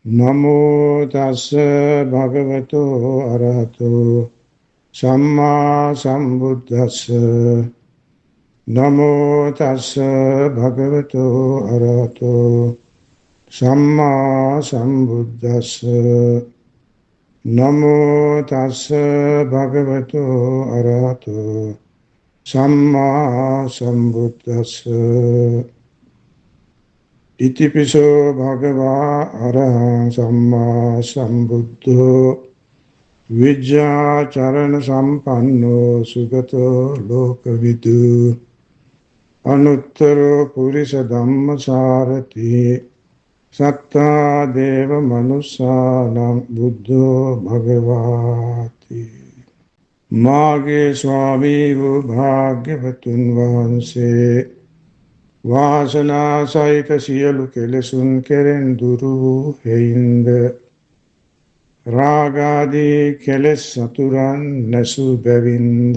නමෝ තස්ස භගවතු අරහතු සම්මා සම්බුද්දස්ස. නමෝ තස්ස භගවතු අරහතු සම්මා සම්බුද්දස්ස. නමෝ තස්ස භගවතු අරහතු සම්මා සම්බුද්දස්ස. ඉතිපිසෝ භගවා අරහං සම්මා සම්බුද්ධෝ විජ්ජාචරණ සම්පන්නෝ සුගතෝ ලෝකවිදු අනුත්තරෝ පුරිස ධම්මසාරති සත්තා දේව මනුස්සානම් බුද්ධෝ භගවාති. මාගේ ස්වාමී වූ භාග්‍යවතුන් වහන්සේ වාසනා සහිත සියලු කෙලෙසුන් කෙරෙන් දුරු වූ හේයින්ද රාගාදී කෙලෙස් සතුරන් නැසූ බැවින්ද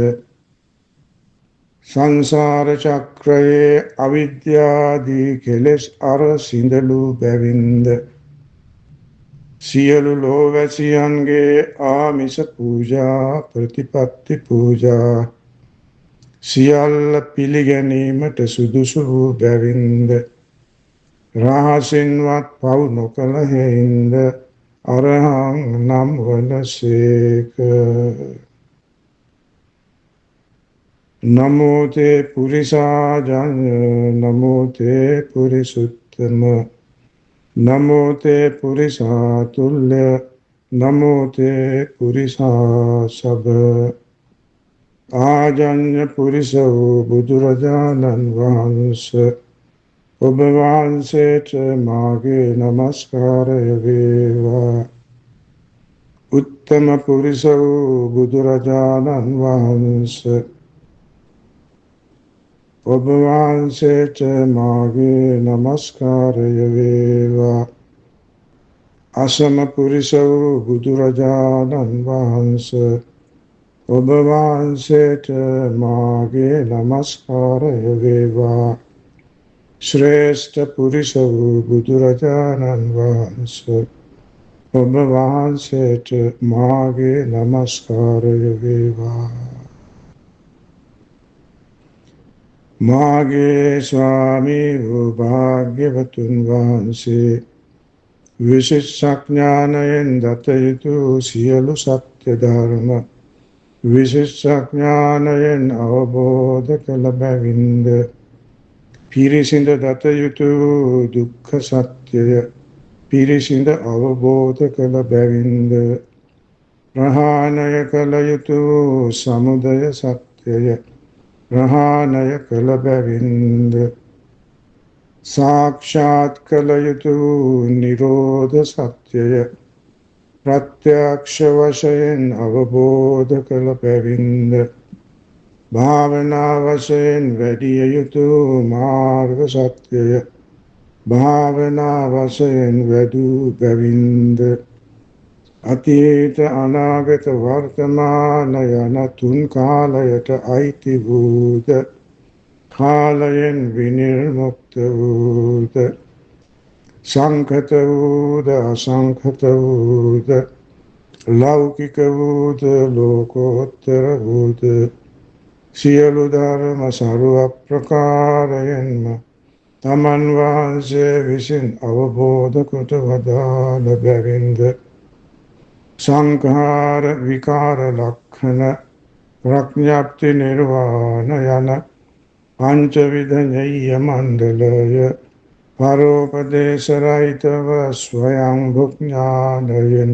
සංසාර චක්‍රයේ අවිද්‍යාදී කෙලෙස් අර සිඳලු බැවින්ද සියලු ලෝවැසියන්ගේ ආමිස පූජා ප්‍රතිපත්ති පූජා සියල්ල පිළිගැනීමට සුදුසු වූ බැවින්ද රහසින්වත් පව් නොකළ හේයින්ද අරහං නම් වනසේක. නමෝ තේ පුරිසාජඤ්ඤ නමෝ තේ පුරිසුත්තම නමෝ තේ පුරිසාතුල්‍ය නමෝ තේ පුරිසාසබ. ආජඤ්ඤ පුරිස වූ බුදුරජාණන් වහන්සේ ඔබ වහන්සේට මාගේ නමස්කාරය වේවා. උත්තම පුරිස වූ බුදුරජාණන් වහන්සේ ඔබ වහන්සේට මාගේ නමස්කාරය වේවා. අසම පුරිස වූ බුදුරජාණන් වහන්සේ ඔබ වහන්සේට මාගේ නමස්කාරය වේවා. ශ්‍රේෂ්ඨ පුරිස වූ බුදුරජාණන් වහන්සේ ඔබ වහන්සේට මාගේ නමස්කාරය වේවා. මාගේ ස්වාමී වූ භාග්‍යවතුන් වහන්සේ විශේෂඥානයෙන් දත යුතු සියලු සත්‍ය ධර්ම විශේෂඥානයෙන් අවබෝධ කළ බැවින්ද පිරිසිඳ දත යුතු දුක්ඛ සත්‍යය පිරිසිඳ අවබෝධ කළ බැවින්ද ප්‍රහාණය කළ යුතු සමුදය සත්‍යය ප්‍රහාණය කළ බැවින්ද සාක්ෂාත් කළ යුතු නිරෝධ සත්‍යය ප්‍රත්‍යක්ෂ වශයෙන් අවබෝධ කළ බැවින්ද භාවනා වශයෙන් වැඩිය යුතු මාර්ග සත්‍යය භාවනා වශයෙන් වැඩූ බැවින්ද අතීත අනාගත වර්තමාන යන තුන් කාලයට අයිති වූද කාලයෙන් විනිර්මුක්ත වූද සංඛත වූද අසංඛත වූද ලෞකික වූද ලෝකෝත්තර වූද සියලු ධර්ම සර්ව ප්‍රකාරයෙන්ම තමන් වහන්සේ විසින් අවබෝධ කොට වදාළ බැවින්ද සංඛාර විකාර ලක්ෂණ ප්‍රඥාප්ති නිර්වාණ යන පංචවිධ ඤෙය්‍ය මණ්ඩලය පරෝපදේශ රහිතව ස්වයං ඥානයෙන්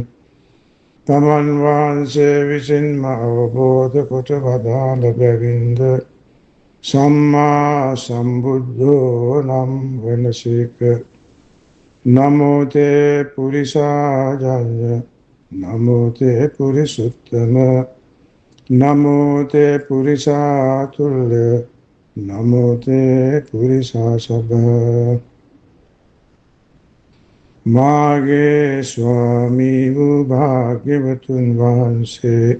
තමන් වහන්සේ විසින්ම අවබෝධ කොට වදාළ බැවින්ද සම්මා සම්බුද්ධෝ නම් වනසේක. නමෝ තේ පුරිසාජඤ්ඤ නමෝ තේ පුරිසුත්තම නමෝ තේ පුරිසාතුල්‍ය නමෝ තේ පුරිසාසබ. මාගේ ස්වාමී වූ භාග්‍යවතුන් වහන්සේ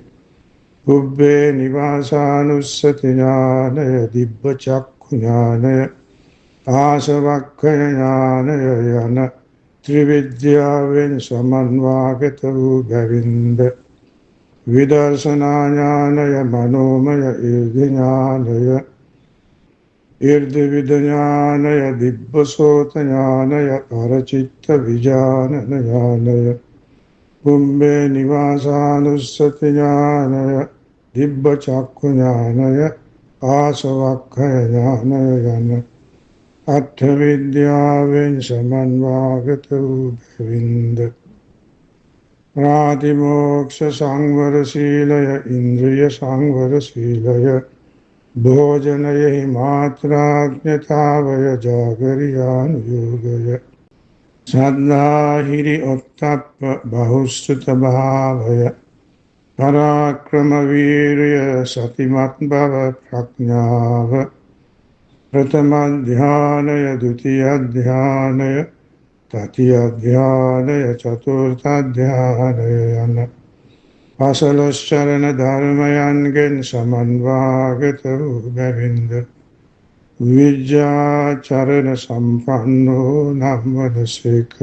උබ්බේ නිවාසානුස්සති ඥානය දිබ්බ චක්ඛු ඥානය ආසවක්ඛය ඥානය යන ත්‍රිවිද්‍යාවෙන් සමන්වාගත වූ බැවින්ද විදර්ශනා ඥානය, මනෝමය ඊර්ධි ඥානය, ඊර්ධි විද ඥානය, දිබ්බසෝත ඥානය, පරචිත්ත විඥාන ඥානය, කුම්භේ නිවාසානුස්සති ඥානය, දිබ්බ චක්ඛු ඥානය, ආසවක්ඛය ඥානය යන අට්ඨ විද්‍යාවෙන් සමන්වාගත වූ බැවින්ද ප්‍රාතිමෝක්ෂ සංවර සීලය, ඉන්ද්‍රිය සංවර සීලය, භෝජනයෙහි මාත්‍රාඥතාවය, ජාගරියානුයෝගය, ශ්‍රද්ධා හිරි ඔත්තප්ප බහුශ්‍රත භාවය, පරාක්‍රම වීර්ය, සතිමත් බව, ප්‍රඥාව, ප්‍රථම ධ්‍යානය, ဒုတိ ය ධ්‍යානය, තතිය ධ්‍යානය, චතුර්ථ ධ්‍යානය යන පසළොස් චරණ ධර්මයන්ගෙන් සමන්වාගත වූ බැවින්ද විජ්ජාචරණ සම්පන්නෝ නම් වනසේක.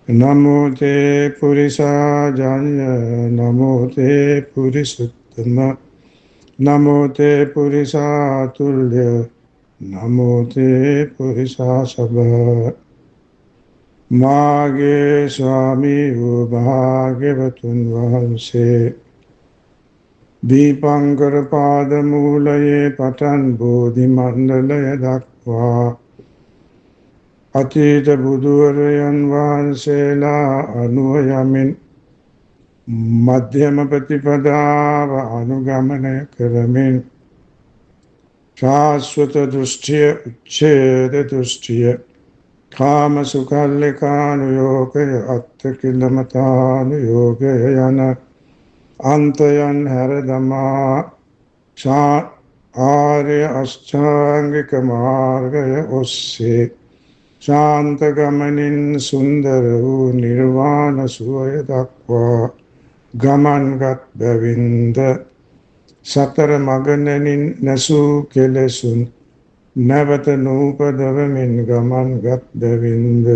නමෝ තේ පුරිසාජඤ්ඤ, නමෝ තේ පුරිසුත්තම, නමෝ තේ පුරිසාතුල්‍ය, නමෝ තේ පුරිසාසභ. මාගේ ස්වාමී වූ භාග්‍යවතුන් වහන්සේ දීපංකර පාද මූලයේ පටන් බෝධි මණ්ඩලය දක්වා අතීත බුදුවරයන් වහන්සේලා අනුව යමින් මධ්‍යම ප්‍රතිපදාව අනුගමනය කරමින් ශාස්වත දෘෂ්ටිය, උච්ඡේද දෘෂ්ටිය, කාම සුඛල්ලිකානුයෝගය, අත්ථකිලමතානුයෝගය යන අන්තයන් හැර දමා ආර්ය අෂ්ටාංගික මාර්ගය ඔස්සේ ශාන්ත ගමනින් සුන්දර වූ නිර්වාණ සුවය දක්වා ගමන්ගත් බැවින්ද සතර මඟ නැසූ කෙලෙසුන් නැවත නූපදවමින් ගමන්ගත් බැවින්ද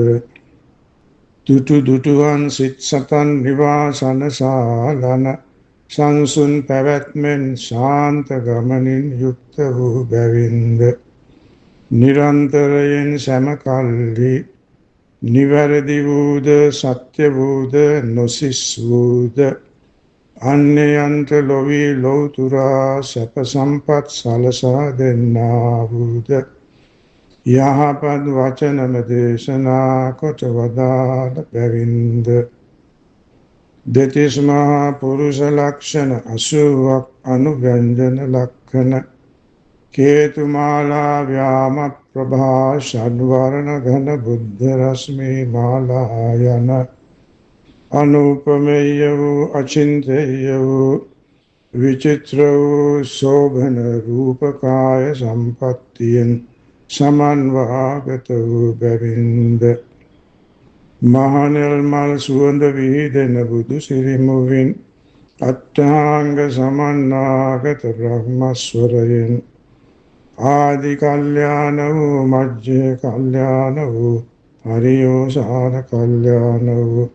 දුටු දුටුවන් සිත් සතන් නිවාසන සාලන සංසුන් පැවැත්මෙන් ශාන්ත ගමනින් යුක්ත වූ බැවින්ද නිරන්තරයෙන් සැමකල්හි නිවැරදි වූද, සත්‍ය වූද, නොසිස් වූද, අන්‍යයන්ට ලොවී ලෞතුරා සැප සම්පත් සලසා දෙන්නා වූද යහපත් වචනම දේශනා කොට වදාළ බැවින්ද දෙතිස් මහා පුරුෂ ලක්ෂණ 80ක් අනුව්‍යංජන ලක්ෂණ කේතුමාලා ව්‍යාම ප්‍රභා ෂඩ්වර්ණ ඝන බුද්ධ රශ්මි මාලා යන අනුපමේය වූ, අචින්තේය වූ, විචිත්‍ර වූ શોභන රූපකාය සම්පත්තියෙන් සමන්වාගත වූ බැවින්ද මහනෙල් මල් සුවඳ විහිදෙන බුදු සිරිමුවින් අට්ඨාංග සමන්නාගත බ්‍රහ්මස්වරයෙන් ආදි කල්යාණ වූ, මජ්ජේ කල්යාණ වූ, හරියෝසාන කල්යාණ වූ,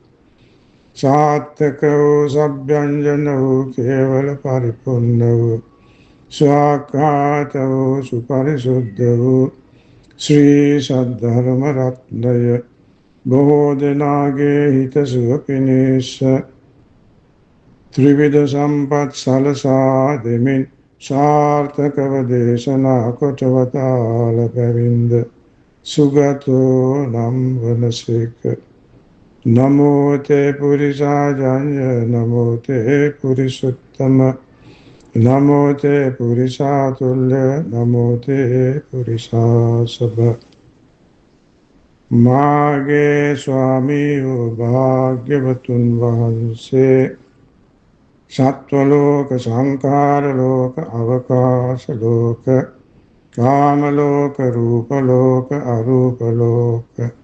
සාත්තක වූ, සභ්‍යංජන වූ, කේවල පරිපූර්ණ වූ, ස්වාක්ඛාත වූ, සුපරිසුද්ධ වූ ශ්‍රී සද්ධර්ම රත්නය බොහෝ දෙනාගේ හිතසුව පිණිස ත්‍රිවිධ සම්පත් සලසා දෙමින් සාර්ථකව දේශනා කොට වදාළ බැවින්ද සුගතෝ නම් වනසේක. නමෝ තේ පුරිසාජඤ්ඤ, නමෝ තේ පුරිසුත්තම, නමෝ තේ පුරිසාතුල්‍ය, නමෝ තේ පුරිසාසභ. මාගේ ස්වාමී වූ භාග්‍යවතුන් වහන්සේ සත්වලෝක, සංඛාර ලෝක, අවකාශ ලෝක, කාම ලෝක, රූප ලෝක, අරූප ලෝක,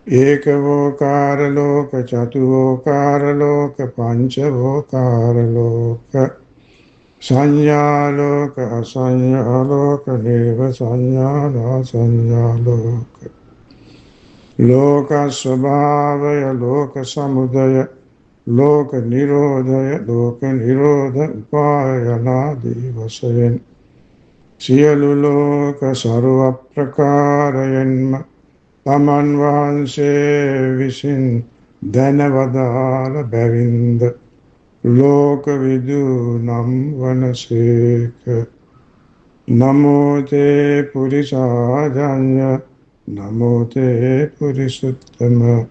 ඒකවෝකාර ලෝක, චතුවෝකාර ලෝක, පංචවෝකාර ලෝක, සංඥා ලෝක, අසංඥා ලෝක, නේව සංඥා නා සංඥා ලෝක, ලෝක ස්වභාවය ලෝක සමුදය ලෝක නිරෝධය ලෝක නිරෝධ උපායනාදී වශයෙන් සියලු ලෝක සර්ව ප්‍රකාරයෙන්ම තමන් වහන්සේ විසින් දැනවදාළ බැවින්ද ලෝක විදු නම් වනසේක. නමෝ තේ පුරිසාජඤ්ඤ නමෝ තේ පුරිසුත්තම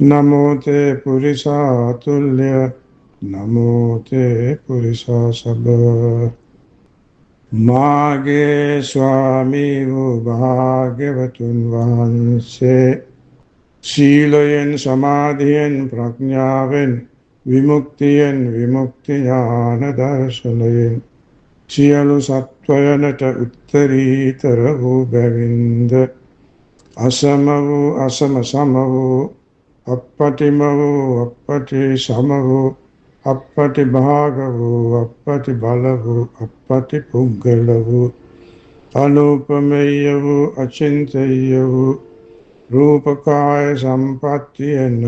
නමෝ තේ පුරිසාතුල්‍ය නමෝ තේ පුරිසාසබ. මාගේ ස්වාමී වූ භාග්‍යවතුන් වහන්සේ සීලයෙන් සමාධියෙන් ප්‍රඥාවෙන් විමුක්තියෙන් විමුක්ති ඥාන දර්ශනයෙන් සියලු සත්වයනට උත්තරීතර වූ බැවින්ද අසම වූ අසම සම වූ අපපටිම වූ අපපටි සම වූ අපපටි භාග වූ අපපටි බල වූ අපපටි පුද්ගල වූ අනුපමේය වූ අචින්තේය වූ රූපකාය සම්පත්තියෙන්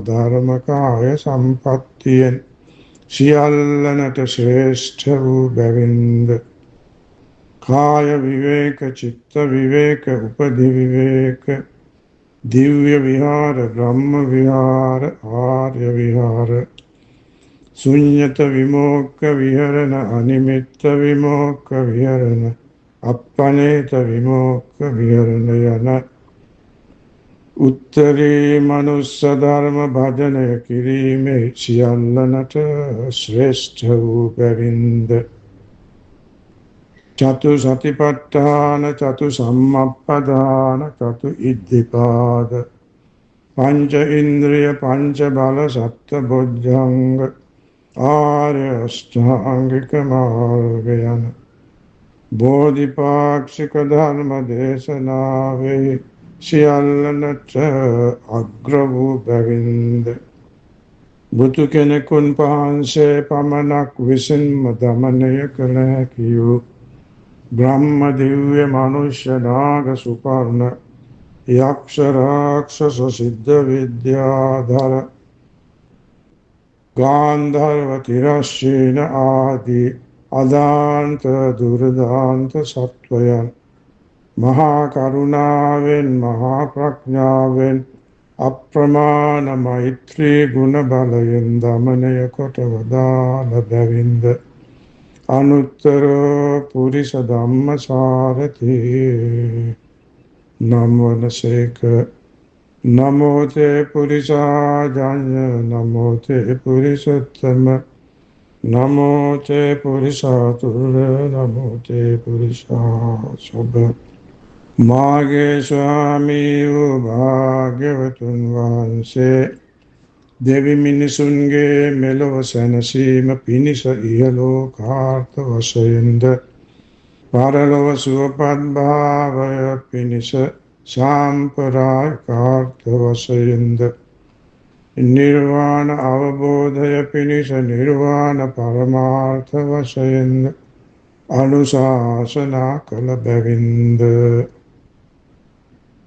ධර්මකාය සම්පත්තියෙන් සියල්ලනට ශ්‍රේෂ්ඨ වූ බැවින්ද කාය විවේක චිත්ත විවේක උපදි විවේක දිව්‍ය විහාර බ්‍රහ්ම විහාර ආර්ය විහාර ශුඤ්ඤත විමෝක්ඛ විහරණ අනිමිත්ත විමෝක්ඛ විහරණ අප්පනේත විමෝක්ඛ විහරණ යන උත්තරී මනුස්ස ධර්ම භජනය කිරීමේ සියල්ලනට ශ්‍රේෂ්ඨ වූ බැවින්ද චතු සතිපට්ඨාන චතු සම්මප්පදාන චතු ඉද්ධිපාද පංච ඉන්ද්‍රිය පංච බල සත්ත බොජ්ජංග ආර්ය අෂ්ටාංගික මාර්ග යන බෝධිපාක්ෂික ධර්ම දේශනාවේ සියල්ලනට අග්‍ර වූ බැවින්ද බුදු කෙනෙකුන් වහන්සේ පමණක් විසින්ම දමනය කළ හැකි වූ බ්‍රහ්ම දිව්‍ය මනුෂ්‍ය නාග සුපර්ණ යක්ෂ රාක්ෂස සිද්ධ විද්‍යාධර ගාන්ධර්ව තිරස්සීන ආදී අදාන්ත දුර්දාන්ත සත්වයන් මහා කරුණාවෙන් මහා ප්‍රඥාවෙන් අප්‍රමාණ මෛත්‍රී ගුණ බලයෙන් දමනය කොට වදාළ බැවින්ද අනුත්තර පුරිස ධම්මසාරති නම් වනසේක. නමෝ තේ පුරිසාජඤ්ඤ නමෝ තේ පුරිසුත්තම නමෝ තේ පුරිසාතුල්‍ය නමෝ තේ පුරිසාසබ. මාගේ ස්වාමී වූ භාග්‍යවතුන් වහන්සේ දෙවි මිනිසුන්ගේ මෙලොව සැනසීම පිණිස ඉහලෝකාර්ථ වශයෙන්ද පරලොව සුවපත් භාවය පිණිස සාම්ප්‍රායිකාර්ථ වශයෙන්ද නිර්වාණ අවබෝධය පිණිස නිර්වාණ පරමාර්ථ වශයෙන්ද අනුශාසනා කළ බැවින්ද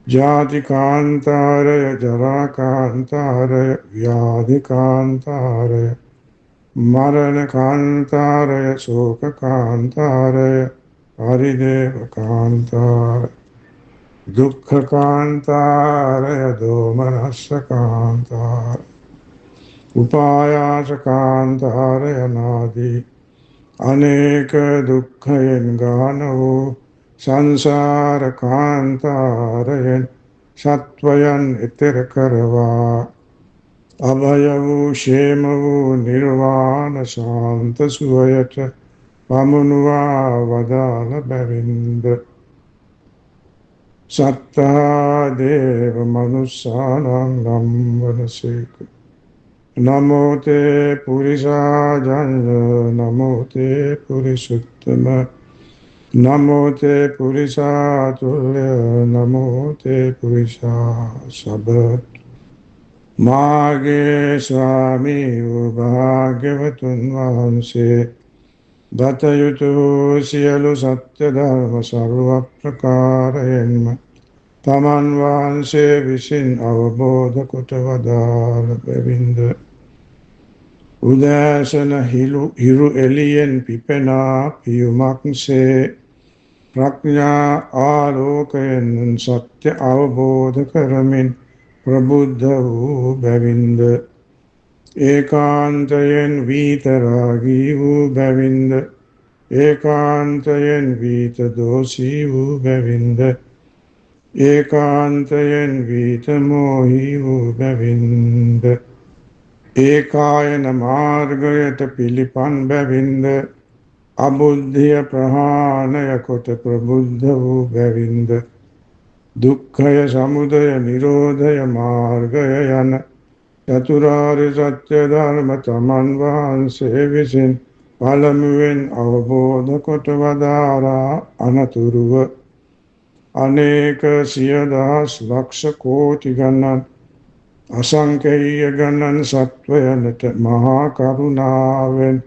ජාති කාන්තාරය ජරා කාන්තාරය ව්‍යාධි කාන්තාරය මරණ කාන්තාරය ශෝක කාන්තාරය පරිදේව කාන්තාරය දුක්ඛ කාන්තාරය දෝමනස්ස කාන්තාරය උපායාස කාන්තාරය නාදී අනේක දුක්ඛයෙන් ගාන වූ සංසාර කාන්තාරයෙන් සත්වයන් එතෙර කරවා අභය වූ ക്ഷേම වූ නිර්වාණ ශාන්ත සුවයට පමුණුවා වදාළ බැවින්ද සත්තා දේව මනුස්සානං නම් වනසේක. නමෝ තේ පුරිසාජඤ්ඤ නමෝ තේ පුරිසුත්තම නමෝ තේ පුරිසාතුල්‍ය නමෝ තේ පුරිසාසබ. මාගේ ස්වාමී වූ භාග්‍යවතුන් වහන්සේ දත යුතු සියලු සත්‍ය ධර්ම සර්ව ප්‍රකාරයෙන්ම තමන් වහන්සේ විසින් අවබෝධ කොට වදාළ බැවින්ද උදෑසන හිරු එළියෙන් පිපෙනා පියුමක්සේ ප්‍රඥා ආලෝකයෙන් සත්‍ය අවබෝධ කරමින් ප්‍රබුද්ධ වූ බැවින්ද ඒකාන්තයෙන් විතරාගී වූ බැවින්ද ඒකාන්තයෙන් විත දෝෂී වූ බැවින්ද ඒකාන්තයෙන් විත මෝහී වූ බැවින්ද ඒකායන මාර්ගයට පිළිපන් බැවින්ද අබුද්ධිය ප්‍රහාණය කොට ප්‍රබුද්ධ වූ බැවින්ද දුක්ඛය සමුදය නිරෝධය මාර්ගය යන චතුරාර්ය සත්‍ය ධර්ම තමන් වහන්සේ විසින් පළමුවෙන් අවබෝධ කොට වදාරා අනතුරුව අනේක සිය දහස් ලක්ෂ කෝටි ගණන් අසංකේය ගණන් සත්වයනට මහා කරුණාවෙන්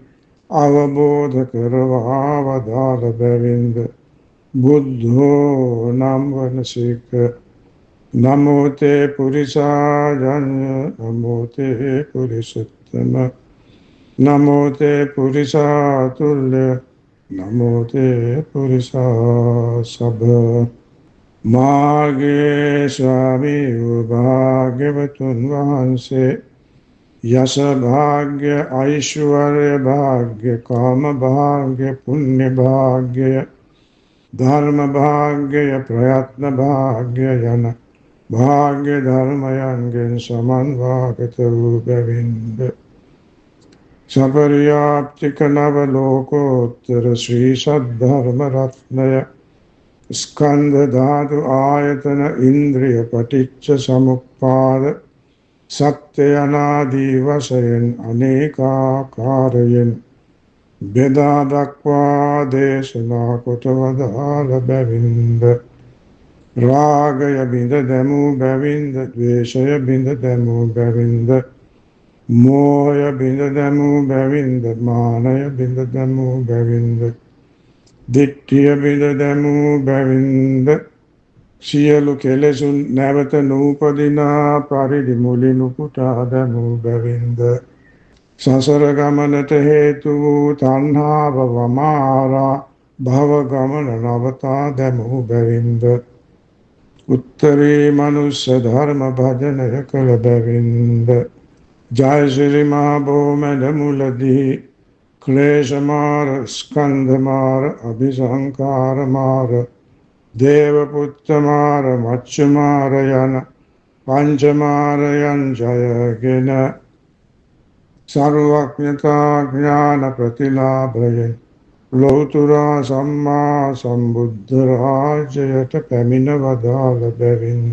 අවබෝධ කරවා වදාළ බැවින්ද බුද්ධෝ නම් වනසේක නමෝ තේ පුරිසාජඤ්ඤ නමෝ තේ පුරිසුත්තම නමෝ තේ පුරිසාතුල්‍ය නමෝ තේ පුරිසාසභ මාර්ගයේ ස්වාමී වූ භාග්‍යවතුන් වහන්සේ යස භාග්‍ය ඓශ්වර්ය භාග්‍ය කාම භාග්‍ය පුණ්‍ය භාග්‍ය ධර්ම භාග්‍ය ප්‍රයත්න භාග්‍ය යන භාග්‍ය ධර්මයන්ගෙන් සමන්වාගත වූ බැවින්ද සපරියාප්තික නව ලෝකෝත්තර ශ්‍රී සද්ධර්ම රත්නය ස්කන්ධ ධාතු ආයතන ඉන්ද්‍රිය පටිච්ච සමුප්පාද සත්‍ය අනාදී වශයෙන් අනේකාකාරයෙන් බෙදා දක්වා දේශනා කොට වදාළ බැවින්ද රාගය බිඳ දැමූ බැවින්ද ද්වේෂය බිඳ දැමූ බැවින්ද මෝහය බිඳ දැමූ බැවින්ද මානය බිඳ දැමූ බැවින්ද දිට්ඨිය බිඳ දැමූ බැවින්ද සියලු කෙලෙසුන් නැවත නූපදිනා පරිදි මුලින් උපුටා දැමූ බැවින්ද සසර ගමනට හේතු වූ තණ්හාව වමාරා භව ගමන නවතා දැමූ බැවින්ද උත්තරී මනුෂ්‍ය ධර්ම භජනය කළ බැවින්ද ජය ශ්‍රී මහා බෝමැඩ මුලදී ක්ලේශ මාර ස්කන්ධ මාර අභිසංකාර මාර දේවපුත්ත මාර මච්ච මාර යන පංච මාරයන් ජයගෙන සර්වඥතා ඥාන ප්‍රතිලාභයෙන් ලෞතුරා සම්මා සම්බුද්ධ රාජ්‍යයට පැමිණ වදාළ බැවින්ද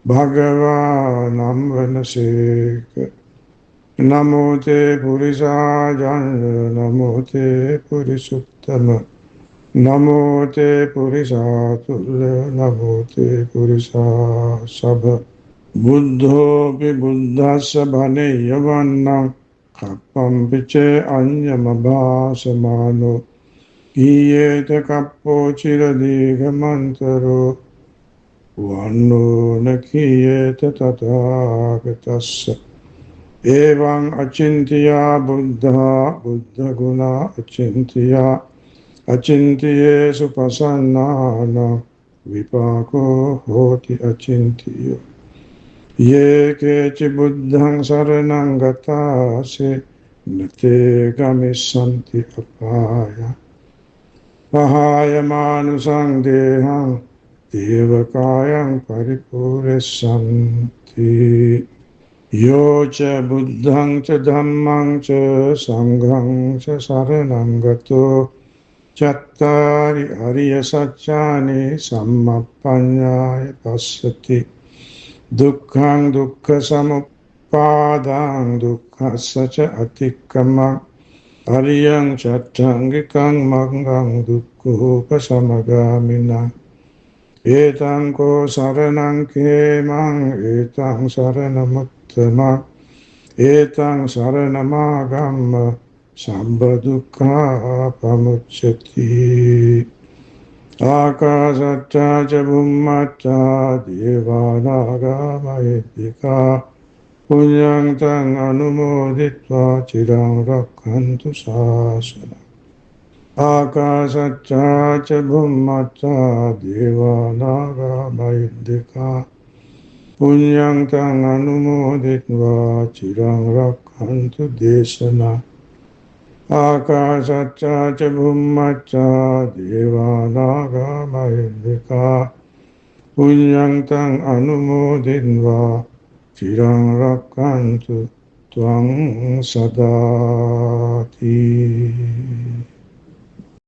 භගවා නම් වනසේක නමෝ තේ පුරිසාජඤ්ඤ නමෝ තේ පුරිසුත්තම නමෝ තේ පුරිසාතුල්‍ය නමෝ තේ පුරිසාසභ බුද්ධෝපි බුද්ධස්ස භනේය වන්නං කප්පං පිචේ අඤ්ඤම භාසමානෝ ඊයේත කප්පෝ චිරදීඝමන්තරෝ වන්නෝ නකීයේත තථාගතස්ස එවං අචින්තියා බුද්ධා බුද්ධ ගුණා අචින්තියා අචින්තියේසු පසන්නාන විපාකෝ හෝති අචින්තියෝ ये केचि बुद्धं शरणं गतासे नते गमिष्यन्ति अपाय पहाय मानुषं देहं देवकायं परिपूरयन्ति यो च बुद्धं च धम्मं च संघं च शरणं गतो चत्तारि अरियसत्यानि सम्मपඤ්ඤාය पश्यति दुःखं दुःखसमुप्पादं दुःखस्य च अतिक्रमं अरियं चट्टङ्गिकं मङ्गं दुःखोपशमगामिनम् एतं को शरणं खेमं एतं शरणमुत्तमम् एतं शरणमागम्य सम्बदुःखापमुच्यते ආකාශත්තා ච බුම්මත්තා දේවානාගා මහිද්దికා පුඤ්ඤං තං අනුමෝදිත්වා චිරං රක්ඛන්තු ශාසනං ආකාශත්තා ච බුම්මත්තා දේවානාගා මහිද්దికා පුඤ්ඤං තං අනුමෝදිත්වා චිරං රක්ඛන්තු දේශනං ආකාශත්තා ච බුම්මත්තා දේවානාගා මහිද්దికා පුඤ්ඤං තං අනුමෝදිත්වා චිරං රක්ඛන්තු ත්වං සදාති